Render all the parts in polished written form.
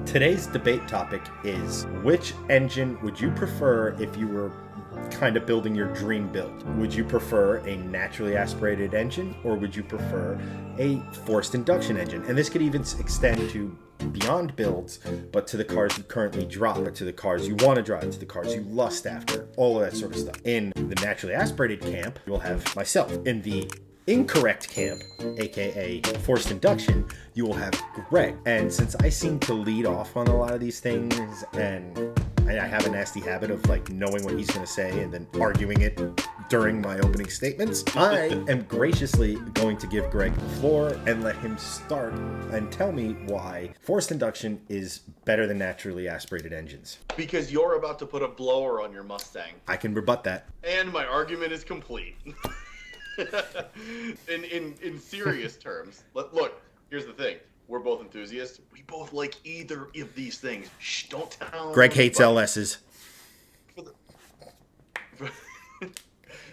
Today's debate topic is, which engine would you prefer if you were kind of building your dream build? Would you prefer a naturally aspirated engine, or would you prefer a forced induction engine? And this could even extend to beyond builds, but to the cars you currently drive, to the cars you want to drive, to the cars you lust after, all of that sort of stuff. In the naturally aspirated camp, you'll have myself. In the incorrect camp, aka forced induction, you will have Greg. And since I seem to lead off on a lot of these things, and I have a nasty habit of like knowing what he's going to say and then arguing it during my opening statements, I am graciously going to give Greg the floor and let him start and tell me why forced induction is better than naturally aspirated engines. Because you're about to put a blower on your Mustang. I can rebut that. And my argument is complete. in serious terms. Look, here's the thing. We're both enthusiasts. We both like either of these things. Shh, don't tell Greg hates anybody. LSs.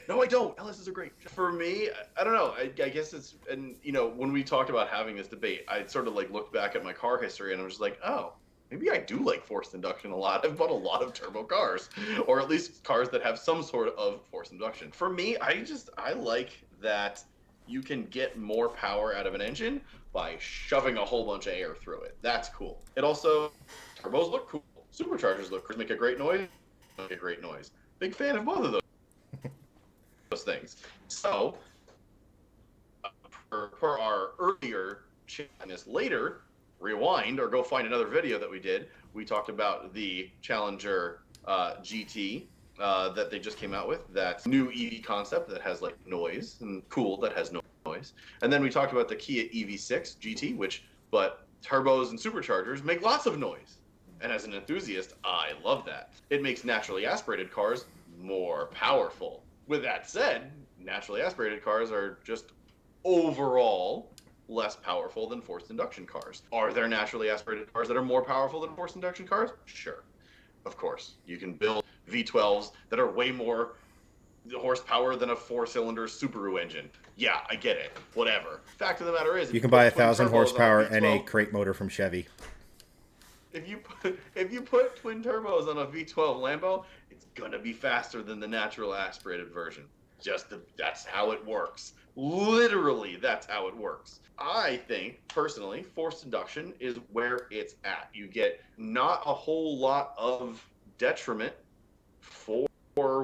No, I don't. LSs are great. For me, I don't know. I guess it's, and you know, when we talked about having this debate, I sort of like looked back at my car history and I was like, oh, maybe I do like forced induction a lot. I've bought a lot of turbo cars, or at least cars that have some sort of forced induction. For me, I like that you can get more power out of an engine by shoving a whole bunch of air through it. That's cool. It also, turbos look cool. Superchargers look cool. Make a great noise. Make a great noise. Big fan of both of those things. So, per our earlier chat, and this later, rewind or go find another video that we did. We talked about the Challenger GT that they just came out with, that new EV concept that has like noise, and cool that has no noise. And then we talked about the Kia EV6 GT, but turbos and superchargers make lots of noise. And as an enthusiast, I love that. It makes naturally aspirated cars more powerful. With that said, naturally aspirated cars are just overall less powerful than forced induction cars. Are there naturally aspirated cars that are more powerful than forced induction cars? Sure. Of course. You can build V12s that are way more horsepower than a four-cylinder Subaru engine. Yeah, I get it. Whatever. Fact of the matter is, you can buy 1,000 horsepower and a crate motor from Chevy. If you put twin turbos on a V12 Lambo, it's gonna be faster than the natural aspirated version. That's how it works. Literally, that's how it works. I think, personally, forced induction is where it's at. You get not a whole lot of detriment for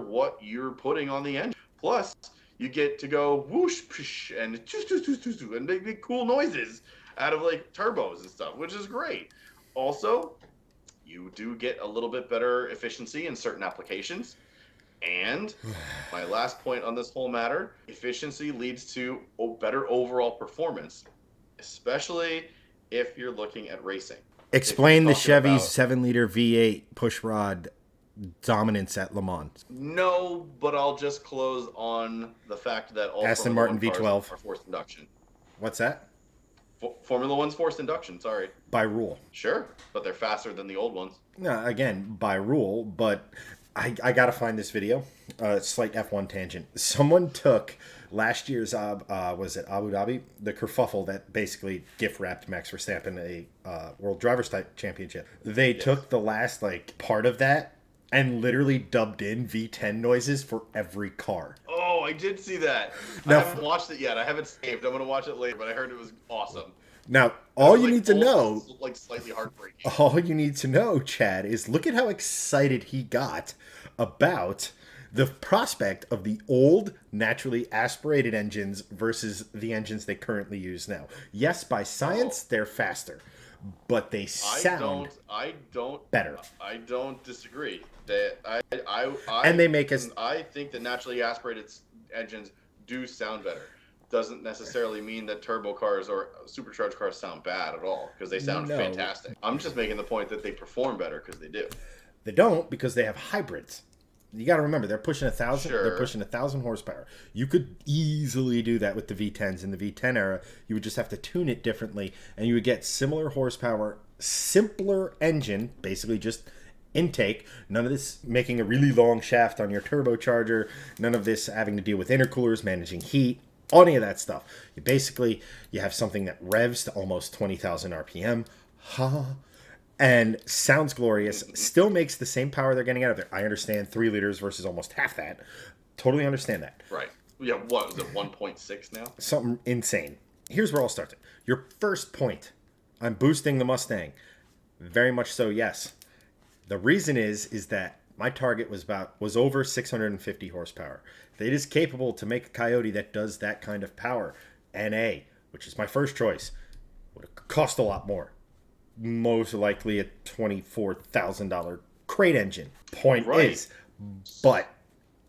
what you're putting on the engine. Plus, you get to go whoosh, psh, and make big cool noises out of like turbos and stuff, which is great. Also, you do get a little bit better efficiency in certain applications. And my last point on this whole matter, efficiency leads to better overall performance, especially if you're looking at racing. Explain the Chevy's 7-liter V8 pushrod dominance at Le Mans. No, but I'll just close on the fact that all Aston Martin V12 V12 are forced induction. What's that? Formula One's forced induction, sorry. By rule. Sure, but they're faster than the old ones. No, again, by rule, but I gotta find this video. Slight F1 tangent. Someone took last year's was it Abu Dhabi, the kerfuffle that basically gift wrapped Max Verstappen a World Drivers' Championship. They took the last like part of that and literally dubbed in V10 noises for every car. Oh, I did see that. Now, I haven't watched it yet. I haven't saved. I'm gonna watch it later, but I heard it was awesome. Now, all you need to know, like slightly heartbreaking. all you need to know, Chad, is look at how excited he got about the prospect of the old naturally aspirated engines versus the engines they currently use now. Yes, by science, they're faster, but they sound I don't better. I don't disagree. And they make us. I think that naturally aspirated engines do sound better. Doesn't necessarily mean that turbo cars or supercharged cars sound bad at all, because they sound fantastic. I'm just making the point that they perform better because they do. They don't, because they have hybrids. You got to remember, they're pushing 1,000. Sure. They're pushing 1,000 horsepower. You could easily do that with the V10s. In the V10 era, you would just have to tune it differently, and you would get similar horsepower, simpler engine, basically just intake. None of this making a really long shaft on your turbocharger. None of this having to deal with intercoolers, managing heat. Any of that stuff. You have something that revs to almost 20,000 RPM. and sounds glorious, still makes the same power they're getting out of it. I understand 3 liters versus almost half that. Totally understand that. Right. Yeah, what was it, 1.6 now? Something insane. Here's where I'll start it. Your first point, I'm boosting the Mustang. Very much so, yes. The reason is that my target was over 650 horsepower. If it is capable to make a Coyote that does that kind of power, NA, which is my first choice, would cost a lot more. Most likely a $24,000 crate engine. Point Right. is, but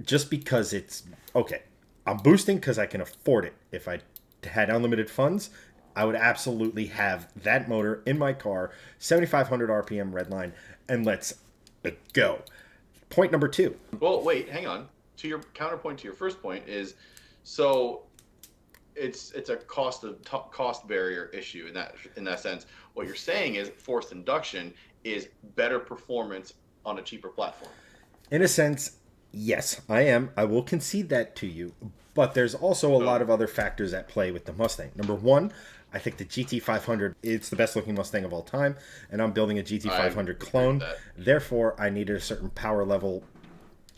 just because it's okay, I'm boosting because I can afford it. If I had unlimited funds, I would absolutely have that motor in my car, 7,500 RPM redline, and let's go. Point number 2. Well, wait, hang on. To your counterpoint to your first point is, so it's a cost barrier issue in that sense. What you're saying is forced induction is better performance on a cheaper platform. In a sense, yes, I am. I will concede that to you. But there's also a lot of other factors at play with the Mustang. Number 1, I think the GT500, it's the best looking Mustang of all time, and I'm building a GT500 clone. Therefore, I needed a certain power level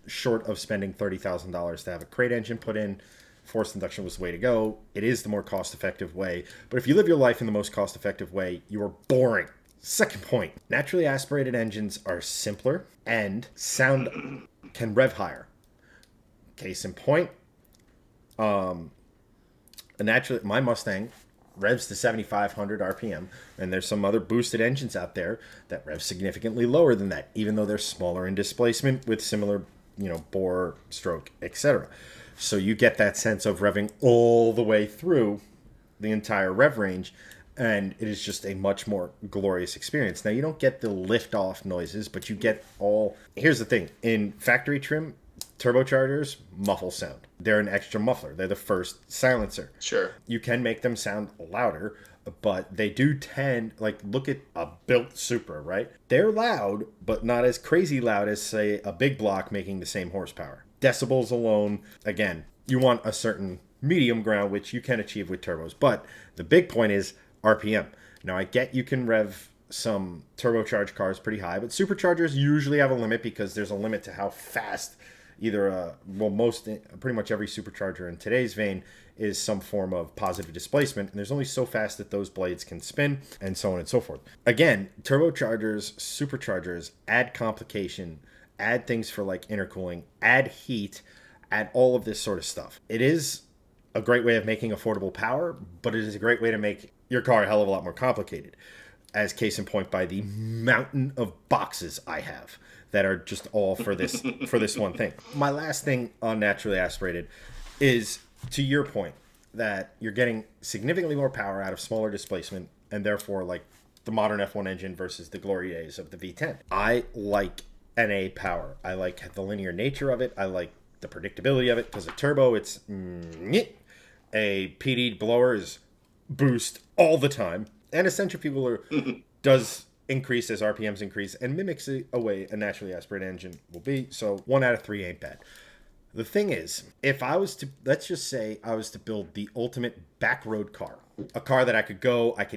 short of spending $30,000 to have a crate engine put in. Forced induction was the way to go. It is the more cost-effective way. But if you live your life in the most cost-effective way, you are boring. Second point, naturally aspirated engines are simpler and sound can rev higher. Case in point, my Mustang revs to 7,500 RPM, and there's some other boosted engines out there that rev significantly lower than that, even though they're smaller in displacement with similar, bore, stroke, etc. So you get that sense of revving all the way through the entire rev range, and it is just a much more glorious experience. Now, you don't get the lift-off noises, but you get all... Here's the thing. In factory trim, turbochargers muffle sound. They're an extra muffler. They're the first silencer. Sure. You can make them sound louder, but they do tend... look at a built Supra, right? They're loud, but not as crazy loud as, say, a big block making the same horsepower. Decibels alone, again, you want a certain medium ground, which you can achieve with turbos. But the big point is RPM. Now, I get you can rev some turbocharged cars pretty high, but superchargers usually have a limit because there's a limit to how fast pretty much every supercharger in today's vein is some form of positive displacement, and there's only so fast that those blades can spin, and so on and so forth. Again, turbochargers, superchargers add complication, add things for intercooling, add heat, add all of this sort of stuff. It is a great way of making affordable power, but it is a great way to make your car a hell of a lot more complicated, as case in point by the mountain of boxes I have that are just all for this one thing. My last thing on naturally aspirated is to your point that you're getting significantly more power out of smaller displacement, and therefore the modern F1 engine versus the glory days of the V10. I like NA power. I like the linear nature of it. I like the predictability of it because a turbo, it's a PD blower is boost all the time, and a centrifugal does increase as RPMs increase and mimics a way a naturally aspirated engine will be. So 1 out of 3 ain't bad. The thing is, if I was to, let's just say I was to build the ultimate back road car, a car that I could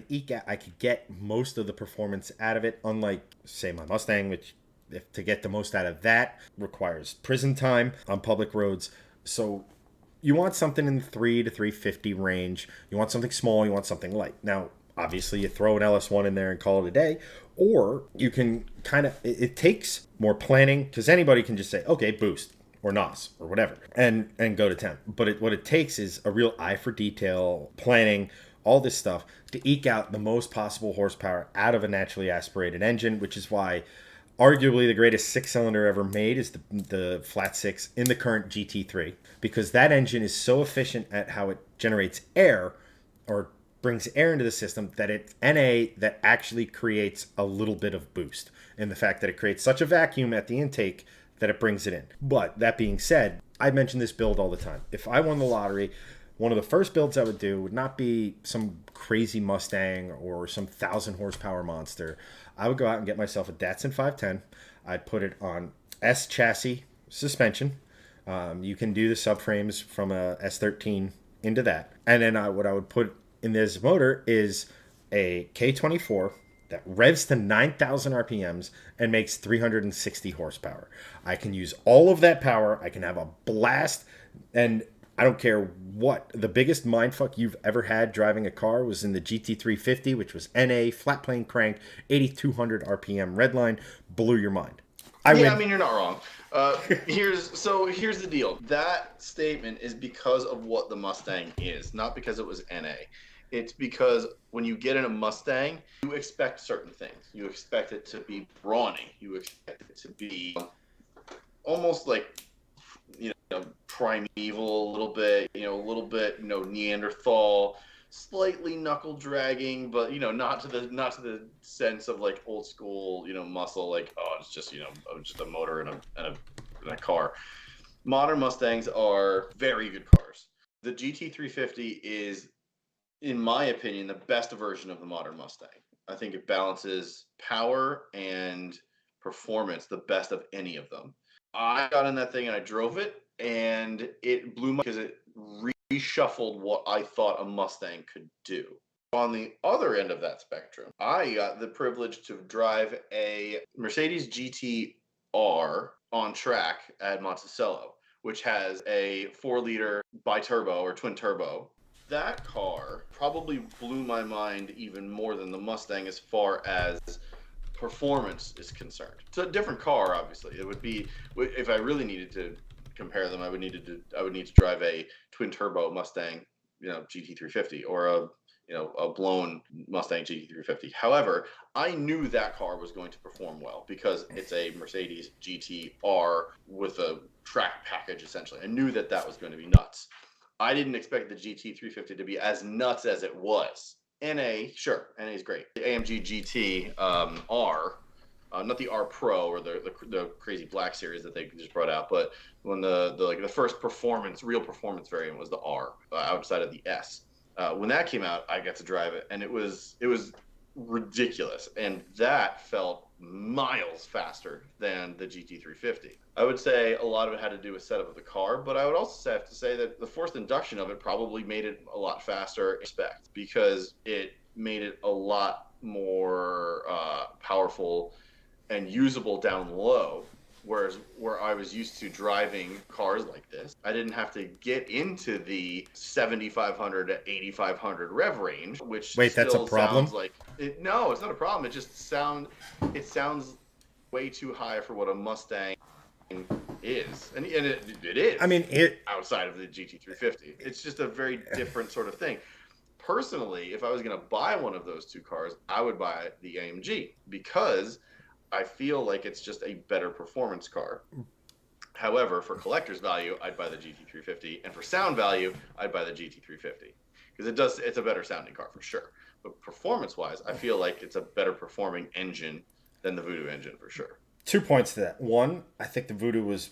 eke out, I could get most of the performance out of it, unlike, say, my Mustang, which to get the most out of that requires prison time on public roads. So you want something in the 3 to 350 range. You want something small. You want something light. Now, obviously, you throw an LS1 in there and call it a day, or you can it takes more planning because anybody can just say, okay, boost or NOS or whatever and go to town. But what it takes is a real eye for detail, planning, all this stuff to eke out the most possible horsepower out of a naturally aspirated engine, which is why arguably the greatest 6-cylinder ever made is the flat 6 in the current GT3, because that engine is so efficient at how it generates air or brings air into the system that it's NA that actually creates a little bit of boost in the fact that it creates such a vacuum at the intake that it brings it in. But that being said, I mention this build all the time. If I won the lottery, one of the first builds I would do would not be some crazy Mustang or some 1,000 horsepower monster. I would go out and get myself a Datsun 510. I'd put it on S chassis suspension. You can do the subframes from a S13 into that. And then what I would put in this motor is a K24 that revs to 9,000 RPMs and makes 360 horsepower. I can use all of that power. I can have a blast, and I don't care what. The biggest mindfuck you've ever had driving a car was in the GT350, which was NA, flat plane crank, 8,200 RPM redline. Blew your mind. I Yeah, win. I mean, you're not wrong. Here's the deal. That statement is because of what the Mustang is, not because it was NA. It's because when you get in a Mustang, you expect certain things. You expect it to be brawny. You expect it to be almost like, primeval, a little bit, Neanderthal, slightly knuckle dragging, but not to the sense of like old school, muscle, like, oh, it's just just a motor and a car. Modern Mustangs are very good cars. The GT350 is, in my opinion, the best version of the modern Mustang. I think it balances power and performance the best of any of them. I got in that thing and I drove it, and it blew my, because it reshuffled what I thought a Mustang could do. On the other end of that spectrum, I got the privilege to drive a Mercedes GT-R on track at Monticello, which has a 4-liter bi-turbo or twin turbo. That car probably blew my mind even more than the Mustang as far as performance is concerned. It's a different car, obviously. It would be, if I really needed to compare them, I would need to drive a twin turbo Mustang, GT350, or a blown Mustang GT350. However, I knew that car was going to perform well because it's a Mercedes GT-R with a track package, essentially. I knew that was going to be nuts. I didn't expect the GT350 to be as nuts as it was. NA, sure, NA is great. The AMG GT R, not the R Pro or the crazy black series that they just brought out, but when the first real performance variant was the R, outside of the S. When that came out, I got to drive it, and it was ridiculous, and that felt miles faster than the GT350. I would say a lot of it had to do with setup of the car, but I would also have to say that the forced induction of it probably made it a lot faster, because it made it a lot more powerful and usable down low. Whereas where I was used to driving cars like this, I didn't have to get into the 7,500 to 8,500 rev range, which Wait, that's a problem? sounds like it. No, it's not a problem. It sounds way too high for what a Mustang is, and it is. I mean, outside of the GT350, it's just a very different sort of thing. Personally, if I was going to buy one of those two cars, I would buy the AMG because I feel like it's just a better performance car. However, for collector's value, I'd buy the GT350, and for sound value, I'd buy the GT350 because it's a better sounding car for sure. But performance-wise, I feel like it's a better performing engine than the Voodoo engine for sure. 2 points to that. One, I think the Voodoo was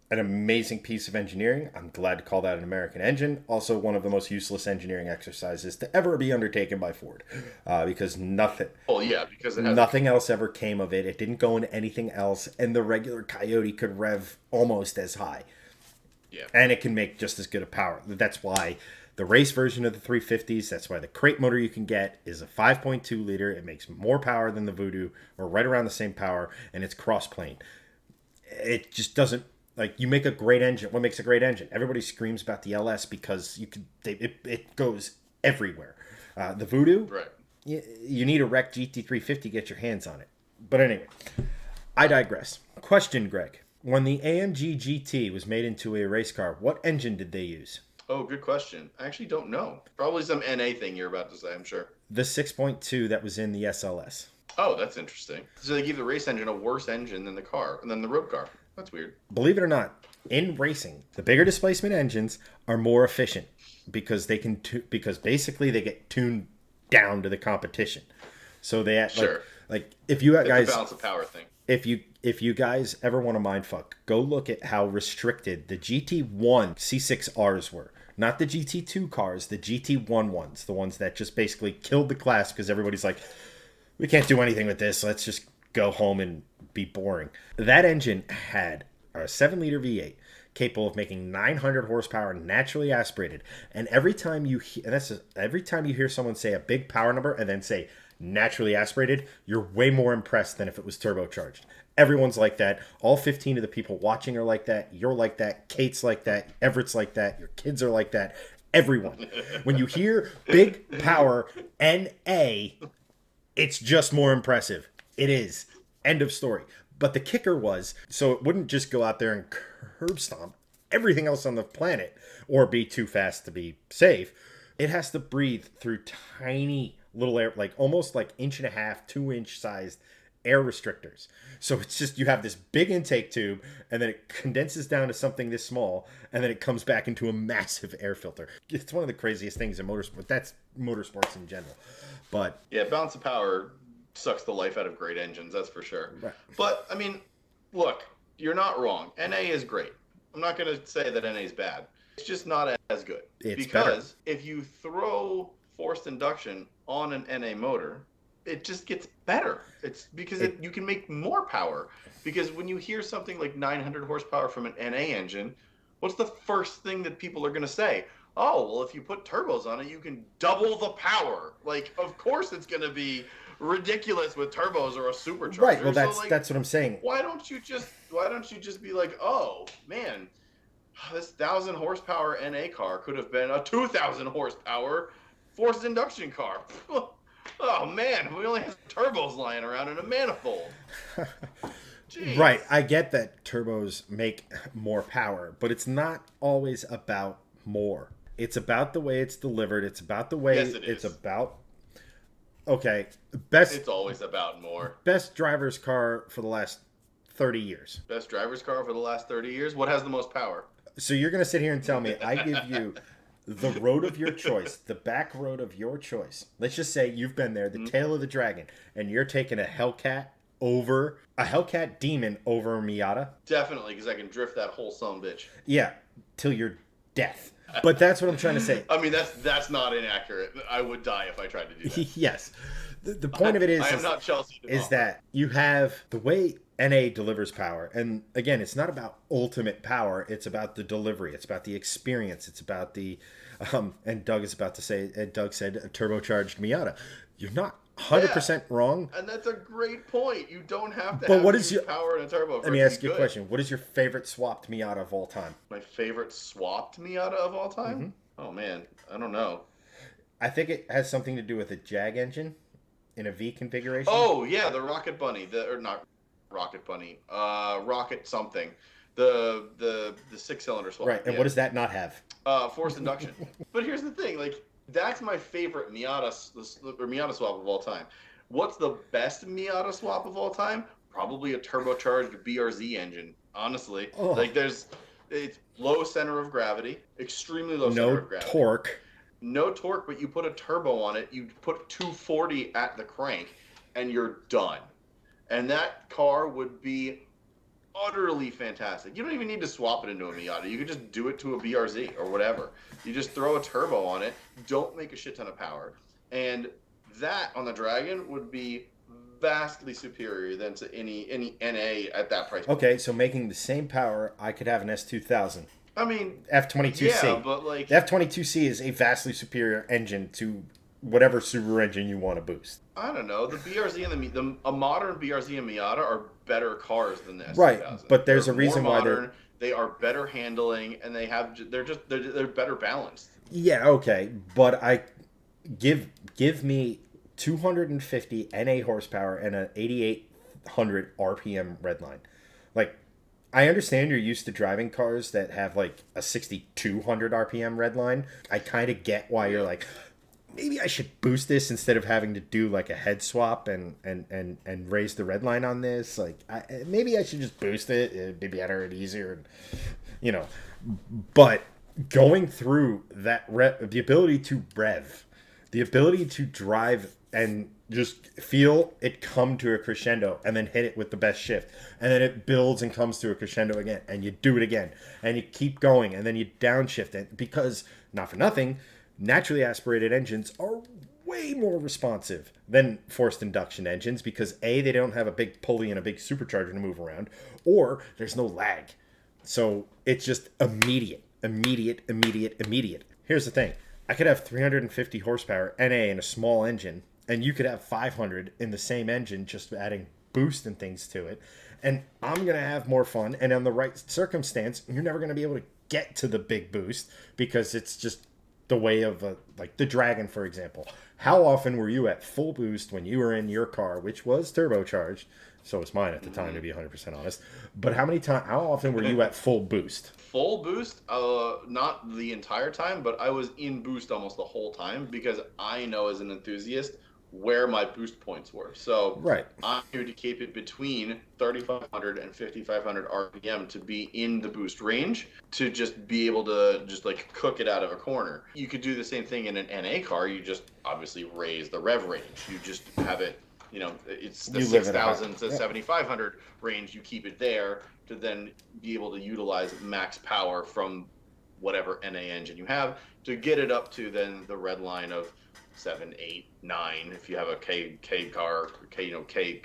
an amazing piece of engineering. I'm glad to call that an American engine. Also, one of the most useless engineering exercises to ever be undertaken by Ford, because nothing. Oh yeah, because nothing else ever came of it. It didn't go into anything else, and the regular Coyote could rev almost as high. Yeah, and it can make just as good a power. That's why the race version of the 350s, that's why the crate motor you can get is a 5.2 liter. It makes more power than the Voodoo, or right around the same power, and it's cross plane. It just doesn't. Like, you make a great engine. What makes a great engine? Everybody screams about the LS because it goes everywhere. The Voodoo, right? You need a wrecked GT350 to get your hands on it. But anyway, I digress. Question, Greg. When the AMG GT was made into a race car, what engine did they use? Oh, good question. I actually don't know. Probably some NA thing you're about to say, I'm sure. The 6.2 that was in the SLS. Oh, that's interesting. So they give the race engine a worse engine than the car, and then the road car. That's weird. Believe it or not, in racing, the bigger displacement engines are more efficient because they can because basically they get tuned down to the competition. So they act sure. like if you guys balance of power thing. If you guys ever want to mindfuck, go look at how restricted the GT1 C6Rs were. Not the GT2 cars, the GT1 ones, the ones that just basically killed the class because everybody's like, we can't do anything with this. Let's just go home and be boring. That engine had a 7-liter V8 capable of making 900 horsepower, naturally aspirated. And every time you hear someone say a big power number and then say naturally aspirated, you're way more impressed than if it was turbocharged. Everyone's like that. All 15 of the people watching are like that. You're like that. Kate's like that. Everett's like that. Your kids are like that. Everyone. When you hear big power NA, it's just more impressive. It is. End of story. But the kicker was, so it wouldn't just go out there and curb stomp everything else on the planet or be too fast to be safe. It has to breathe through tiny little air, like almost like 1.5 to 2-inch sized air restrictors. So it's just, you have this big intake tube and then it condenses down to something this small and then it comes back into a massive air filter. It's one of the craziest things in motorsport. That's motorsports in general. But yeah, balance of power sucks the life out of great engines, that's for sure. Right. But I mean, look, you're not wrong. NA is great. I'm not going to say that NA is bad. It's just not as good. It's because better. if you throw forced induction on an NA motor, it just gets better. It's because you can make more power. Because when you hear something like 900 horsepower from an NA engine, what's the first thing that people are going to say? Oh, well, if you put turbos on it, you can double the power. Like, of course it's going to be ridiculous with turbos or a supercharger. Right. Well, so, that's what I'm saying. Why don't you just be like, oh man, this 1,000 horsepower NA car could have been a 2,000 horsepower forced induction car. Oh man, we only have turbos lying around in a manifold. Jeez. Right. I get that turbos make more power, but it's not always about more. It's about the way it's delivered. It's about the way it's about. Okay, It's always about more. Best driver's car for the last 30 years. Best driver's car for the last 30 years? What has the most power? So you're going to sit here and tell me I give you the road of your choice, the back road of your choice. Let's just say you've been there, the tail of the dragon, and you're taking a Hellcat Demon over a Miata. Definitely, because I can drift that whole son of a bitch. Yeah, till your death. But that's what I'm trying to say. I mean, that's not inaccurate. I would die if I tried to do that. Yes. The point of it is, I am not Chelsea DeVos. Is that you have the way NA delivers power. And again, it's not about ultimate power. It's about the delivery. It's about the experience. It's about the, and Doug said a turbocharged Miata. You're not 100% wrong. And that's a great point. You don't have to But have what is your power in a turbo. Let me ask you a question. What is your favorite swapped Miata of all time? My favorite swapped Miata of all time? Mm-hmm. Oh man, I don't know. I think it has something to do with a Jag engine in a V configuration. Oh yeah, the Rocket Bunny, or not Rocket Bunny, Rocket something, the 6-cylinder swap. Right, and what does that not have? Forced induction. But here's the thing, like that's my favorite Miata swap of all time. What's the best Miata swap of all time? Probably a turbocharged BRZ engine. Honestly, it's low center of gravity, extremely low center of gravity. No torque, but you put a turbo on it, you put 240 at the crank, and you're done. And that car would be utterly fantastic. You don't even need to swap it into a Miata. You could just do it to a BRZ or whatever. You just throw a turbo on it, don't make a shit ton of power. And that on the Dragon would be vastly superior than to any NA at that price point. Okay, so making the same power, I could have an S2000. I mean, F22C. Yeah, but like the F22C is a vastly superior engine to whatever Subaru engine you want to boost. I don't know. The BRZ and a modern BRZ and Miata are better cars than the S2000. Right, but there's a reason why they are better handling and they're better balanced. Yeah, okay, but I give me 250 NA horsepower and an 8800 RPM redline. Like, I understand you're used to driving cars that have like a 6200 RPM redline. I kind of get why you're like, maybe I should boost this instead of having to do like a head swap and raise the redline on this. Like, maybe I should just boost it. It'd be better and easier, and But going through that the ability to rev, the ability to drive and just feel it come to a crescendo and then hit it with the best shift, and then it builds and comes to a crescendo again, and you do it again, and you keep going, and then you downshift it, because not for nothing, naturally aspirated engines are way more responsive than forced induction engines, because A, they don't have a big pulley and a big supercharger to move around, or there's no lag. So it's just immediate. Here's the thing. I could have 350 horsepower NA in a small engine and you could have 500 in the same engine, just adding boost and things to it. And I'm going to have more fun. And on the right circumstance, you're never going to be able to get to the big boost because it's just the way of, like the Dragon, for example. How often were you at full boost when you were in your car, which was turbocharged? So was mine at the time, to be 100% honest. But how often were you at full boost? Full boost, not the entire time, but I was in boost almost the whole time because I know as an enthusiast where my boost points were. So right. I'm here to keep it between 3,500 and 5,500 RPM to be in the boost range to just be able to just like cook it out of a corner. You could do the same thing in an NA car. You just obviously raise the rev range. You just have it, you know, it's the 6,000 to 7,500 range. You keep it there to then be able to utilize max power from whatever NA engine you have to get it up to then the red line of 7, 8, 9 if you have a K car, K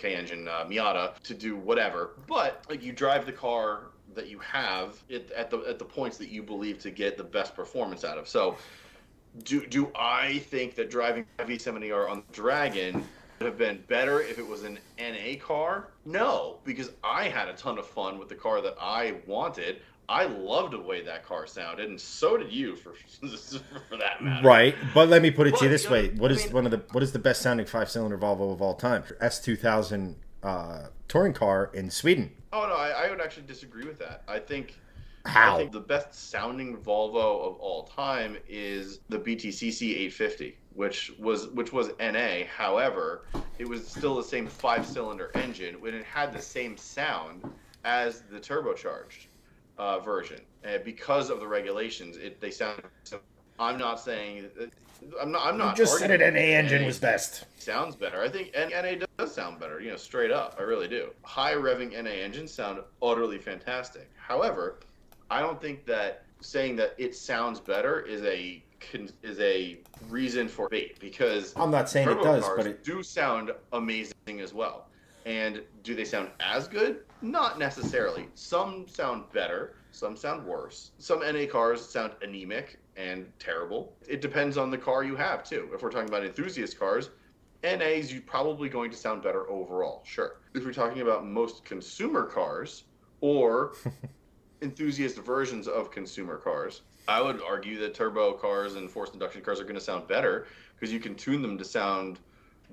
engine Miata to do whatever. But like you drive the car that you have at the points that you believe to get the best performance out of. So do I think that driving a V70R on the Dragon would have been better if it was an NA car? No, because I had a ton of fun with the car that I wanted. I loved the way that car sounded, and so did you, for that matter. Right, but let me put it to you this way: what is the best sounding 5-cylinder Volvo of all time? S2000 touring car in Sweden. Oh no, I would actually disagree with that. I think the best sounding Volvo of all time is the BTCC 850, which was NA. However, it was still the same 5-cylinder engine when it had the same sound as the turbocharged version, because of the regulations. They sound. I'm not saying. I'm not. You just said an NA engine was best. Sounds better. I think NA does sound better. You know, straight up, I really do. High revving NA engines sound utterly fantastic. However, I don't think that saying that it sounds better is a reason for debate, because I'm not saying it does, but it do sound amazing as well. And do they sound as good? Not necessarily. Some sound better, some sound worse. Some NA cars sound anemic and terrible. It depends on the car you have, too. If we're talking about enthusiast cars, NA's you're probably going to sound better overall, sure. If we're talking about most consumer cars or enthusiast versions of consumer cars, I would argue that turbo cars and forced induction cars are going to sound better because you can tune them to sound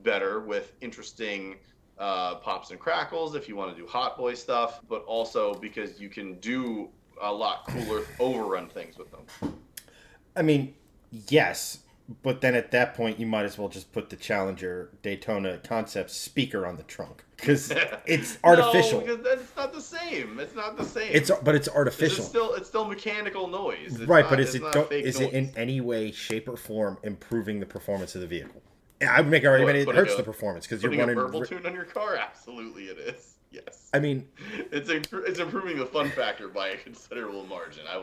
better with interesting pops and crackles if you want to do hot boy stuff, but also because you can do a lot cooler overrun things with them. I mean, yes, but then at that point you might as well just put the Challenger Daytona Concept speaker on the trunk because it's artificial. No, because it's not the same. It's not the same. But it's artificial. It's still mechanical noise. It's right, not, but is it in any way, shape, or form improving the performance of the vehicle? I would make an argument it hurts the performance because you're running a burble tune on your car. Absolutely, it is. Yes. I mean, it's improving the fun factor by a considerable margin. I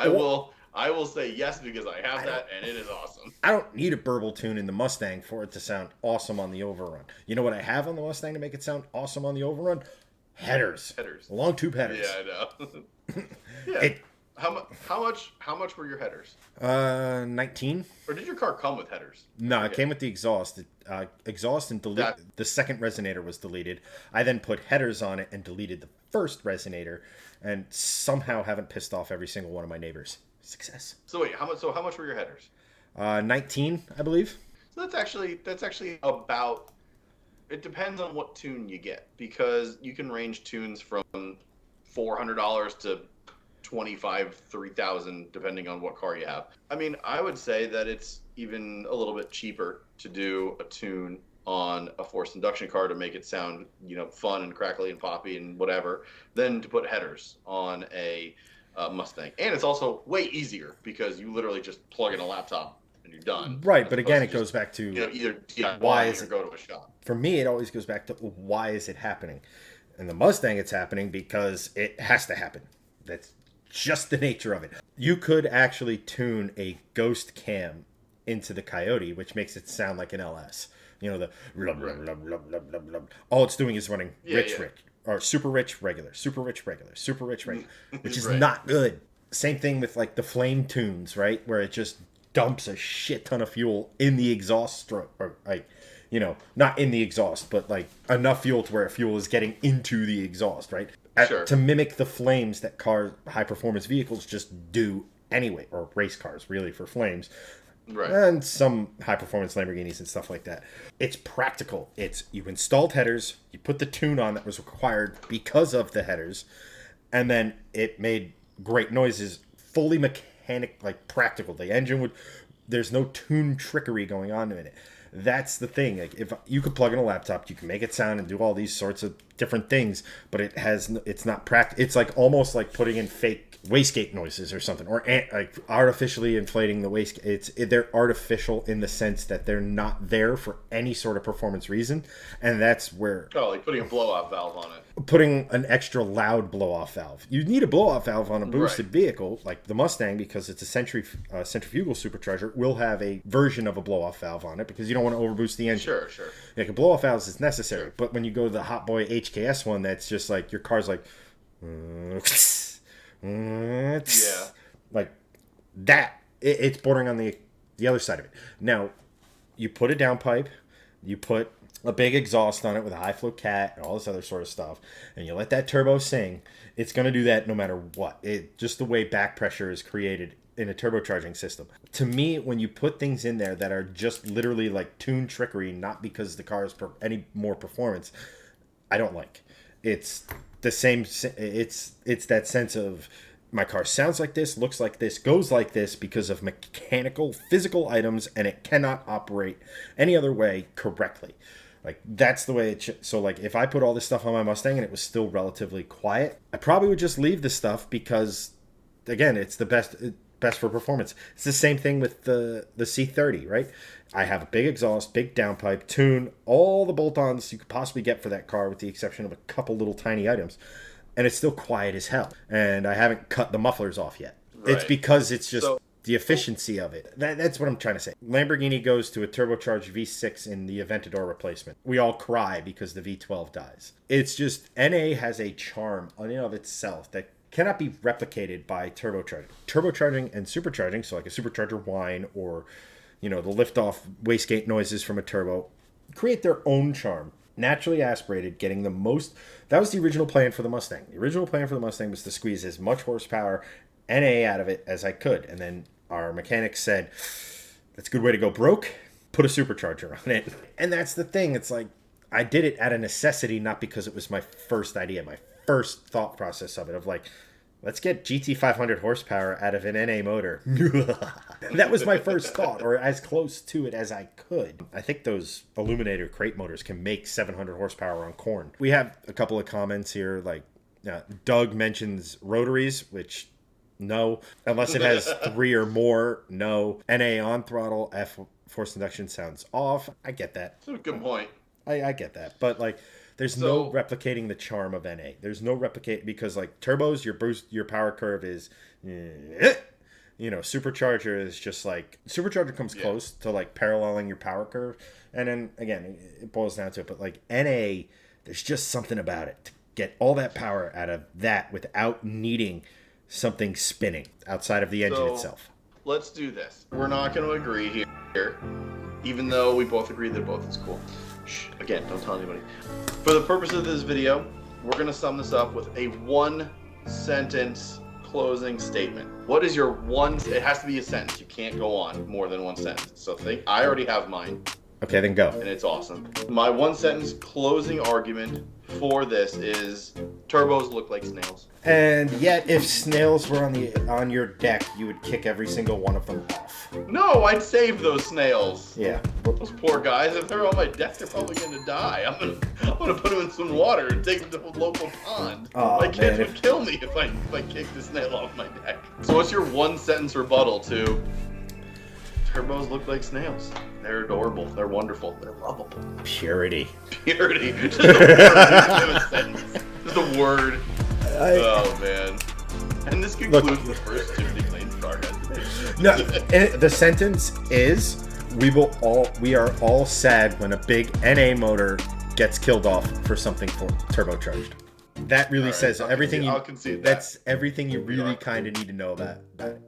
will say yes because I have that and it is awesome. I don't need a burble tune in the Mustang for it to sound awesome on the overrun. You know what I have on the Mustang to make it sound awesome on the overrun? Headers. Long tube headers. Yeah, I know. Yeah. How much were your headers? 19. Or did your car come with headers? No, it came with the exhaust. Exhaust and the second resonator was deleted. I then put headers on it and deleted the first resonator, and somehow haven't pissed off every single one of my neighbors. Success. So wait, how much were your headers? 19, I believe. So that's actually about. It depends on what tune you get, because you can range tunes from $400 to $3,000 depending on what car you have. I mean, I would say that it's even a little bit cheaper to do a tune on a forced induction car to make it sound, fun and crackly and poppy and whatever, than to put headers on a Mustang. And it's also way easier because you literally just plug in a laptop and you're done. Right, but again, it goes back to either why is it go to a shop. For me, it always goes back to why is it happening. In the Mustang, it's happening because it has to happen. That's just the nature of it. You could actually tune a ghost cam into the Coyote, which makes it sound like an LS. The all it's doing is running rich, or super rich, regular, super rich, regular, super rich, regular, which is not good. Same thing with like the flame tunes, right? Where it just dumps a shit ton of fuel in the exhaust stroke, or like not in the exhaust, but like enough fuel to where fuel is getting into the exhaust, right? Sure. To mimic the flames that high performance vehicles just do anyway, or race cars really for flames. Right. And some high performance Lamborghinis and stuff like that. It's practical. You installed headers, you put the tune on that was required because of the headers, and then it made great noises, fully like practical. The engine there's no tune trickery going on in it. That's the thing. Like, if you could plug in a laptop, you can make it sound and do all these sorts of different things, but it's not practical. It's like almost like putting in fake wastegate noises or something, or like artificially inflating the wastegate. They're artificial in the sense that they're not there for any sort of performance reason, and that's where like putting a blow-off valve on it. Putting an extra loud blow-off valve. You need a blow-off valve on a boosted vehicle like the Mustang, because it's a centrifugal supercharger, will have a version of a blow-off valve on it because you don't want to overboost the engine. Sure. Like a blow-off valve is necessary, but when you go to the Hot Boy HKS one, that's just like your car's like like that. It's bordering on the other side of it. Now, you put a downpipe, you put a big exhaust on it with a high flow cat and all this other sort of stuff, and you let that turbo sing. It's going to do that no matter what. Just the way back pressure is created in a turbocharging system. To me, when you put things in there that are just literally like tune trickery, not because the car is any more performance, I don't like. It's the same. It's that sense of my car sounds like this, looks like this, goes like this because of mechanical, physical items, and it cannot operate any other way correctly. Like, that's the way it should. So, like, if I put all this stuff on my Mustang and it was still relatively quiet, I probably would just leave this stuff because, again, it's the best for performance. It's the same thing with the C30, right? I have a big exhaust, big downpipe, tune, all the bolt-ons you could possibly get for that car with the exception of a couple little tiny items. And it's still quiet as hell. And I haven't cut the mufflers off yet. Right. It's because it's just the efficiency of it. That's what I'm trying to say. Lamborghini goes to a turbocharged V6 in the Aventador replacement. We all cry because the V12 dies. It's just, NA has a charm in and of itself that cannot be replicated by turbocharging. Turbocharging and supercharging, so like a supercharger whine or, the liftoff wastegate noises from a turbo, create their own charm. Naturally aspirated, getting the most. That was the original plan for the Mustang. The original plan for the Mustang was to squeeze as much horsepower, NA, out of it as I could. And then our mechanics said, that's a good way to go broke. Put a supercharger on it. And that's the thing. It's like, I did it out of necessity, not because it was my first idea, my first thought process of it, of like, let's get GT 500 horsepower out of an NA motor. That was my first thought, or as close to it as I could. I think those Illuminator crate motors can make 700 horsepower on corn. We have a couple of comments here, like Doug mentions rotaries, which no, unless it has 3 or more, no. NA on throttle, F forced induction sounds off. I get that. That's a good point. I get that, but like, there's no replicating the charm of NA. There's no replicate, because like turbos, your power curve is, supercharger is just like, supercharger comes close to like paralleling your power curve. And then again, it boils down to it. But like NA, there's just something about it to get all that power out of that without needing something spinning outside of the engine itself. Let's do this. We're not going to agree here, even though we both agree that both is cool. Shh, again, don't tell anybody. For the purpose of this video, we're going to sum this up with a 1-sentence closing statement. What is your it has to be a sentence. You can't go on more than one sentence. So I already have mine. Okay, then go. And it's awesome. My 1-sentence closing argument for this is turbos look like snails. And yet, if snails were on your deck, you would kick every single one of them off. No, I'd save those snails. Yeah. Those poor guys, if they're on my deck, they're probably going to die. I'm gonna put them in some water and take them to a local pond. My kids would kill me if I kicked the snail off my deck. So what's your 1-sentence rebuttal to turbos look like snails? They're adorable. They're wonderful. They're lovable. Purity. Purity. Just a word. A sentence. Just a word. Oh, man. And this concludes the first Timothy Claims podcast. No, the sentence is, we are all sad when a big NA motor gets killed off for something turbocharged. That really says everything. I'll concede that. That's everything you really kind of need to know about it.